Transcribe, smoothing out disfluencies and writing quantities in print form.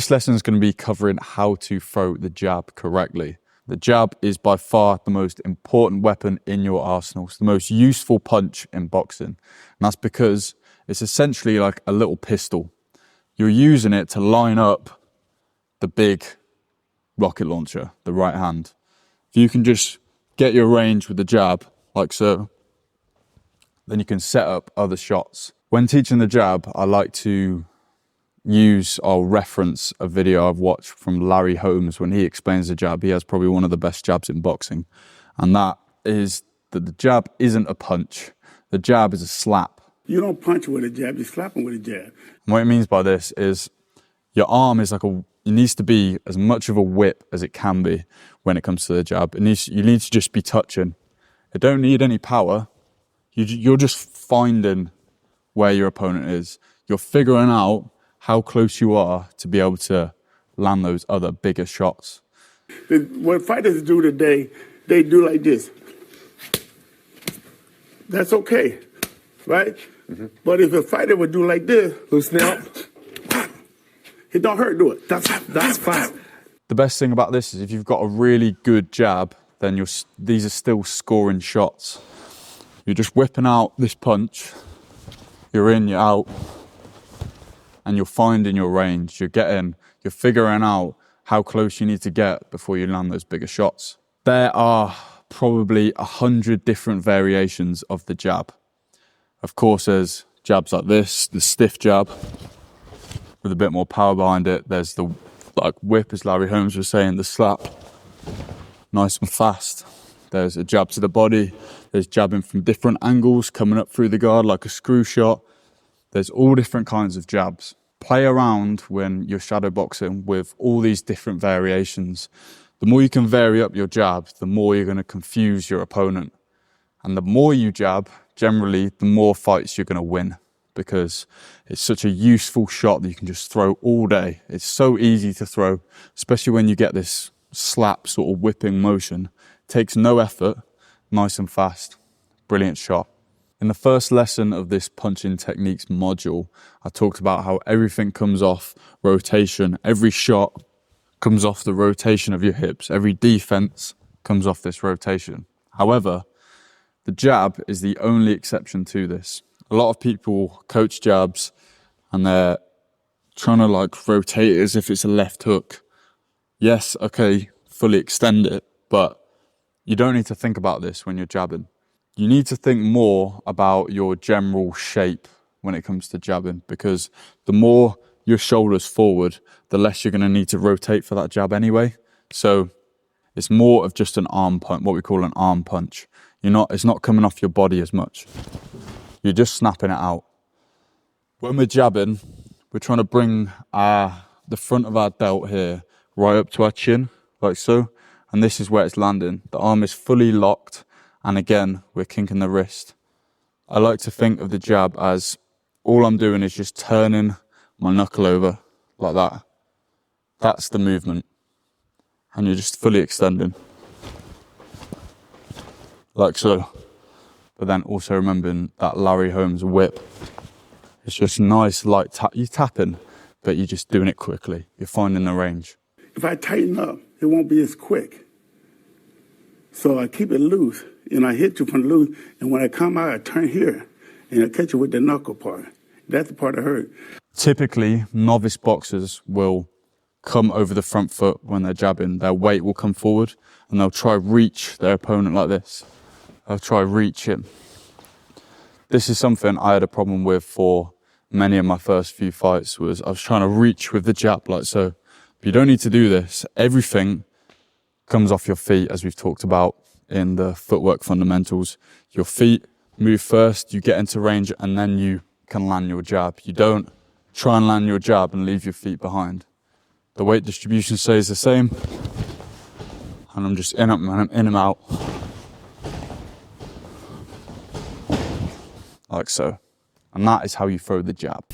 This lesson is going to be covering how to throw the jab correctly. The jab is by far the most important weapon in your arsenal. It's the most useful punch in boxing. And that's because it's essentially like a little pistol. You're using it to line up the big rocket launcher, the right hand. If you can just get your range with the jab, like so, then you can set up other shots. When teaching the jab, I like to I'll reference a video I've watched from Larry Holmes when he explains the jab. He has probably one of the best jabs in boxing. And that is that the jab isn't a punch. The jab is a slap. You don't punch with a jab, you slap him with a jab. And what it means by this is your arm is like it needs to be as much of a whip as it can be when it comes to the jab. You need to just be touching. It don't need any power. You're just finding where your opponent is. You're figuring out how close you are to be able to land those other bigger shots. What fighters do today, they do like this. That's okay, right? Mm-hmm. But if a fighter would do like this, loosen up, it don't hurt, do it. That's fine. The best thing about this is if you've got a really good jab, then these are still scoring shots. You're just whipping out this punch, you're in, you're out, and you're finding your range. You're figuring out how close you need to get before you land those bigger shots. There are probably 100 different variations of the jab. Of course, there's jabs like this, the stiff jab with a bit more power behind it. There's the whip, as Larry Holmes was saying, the slap, nice and fast. There's a jab to the body. There's jabbing from different angles, coming up through the guard like a screw shot. There's all different kinds of jabs. Play around when you're shadow boxing with all these different variations. The more you can vary up your jab, the more you're going to confuse your opponent. And the more you jab, generally, the more fights you're going to win, because it's such a useful shot that you can just throw all day. It's so easy to throw, especially when you get this slap sort of whipping motion. It takes no effort, nice and fast. Brilliant shot. In the first lesson of this punching techniques module, I talked about how everything comes off rotation. Every shot comes off the rotation of your hips. Every defense comes off this rotation. However, the jab is the only exception to this. A lot of people coach jabs and they're trying to rotate it as if it's a left hook. Yes, okay, fully extend it, but you don't need to think about this when you're jabbing. You need to think more about your general shape when it comes to jabbing, because the more your shoulders forward, the less you're going to need to rotate for that jab anyway. So it's more of just an arm punch, what we call an arm punch. It's not coming off your body as much. You're just snapping it out. When we're jabbing, we're trying to bring the front of our delt here right up to our chin, like so. And this is where it's landing. The arm is fully locked. And again, we're kinking the wrist. I like to think of the jab as all I'm doing is just turning my knuckle over like that. That's the movement. And you're just fully extending. Like so. But then also remembering that Larry Holmes whip. It's just nice, light tap. You're tapping, but you're just doing it quickly. You're finding the range. If I tighten up, it won't be as quick. So I keep it loose, and I hit you from loose, and when I come out, I turn here, and I catch you with the knuckle part. That's the part that hurt. Typically, novice boxers will come over the front foot when they're jabbing. Their weight will come forward, and they'll try reach their opponent like this. They'll try reach him. This is something I had a problem with for many of my first few fights, was I was trying to reach with the jab like so. But you don't need to do this. Everything comes off your feet, as we've talked about in the footwork fundamentals. Your feet move first, you get into range, and then you can land your jab. You don't try and land your jab and leave your feet behind. The weight distribution stays the same, and I'm just in and out. Like so. And that is how you throw the jab.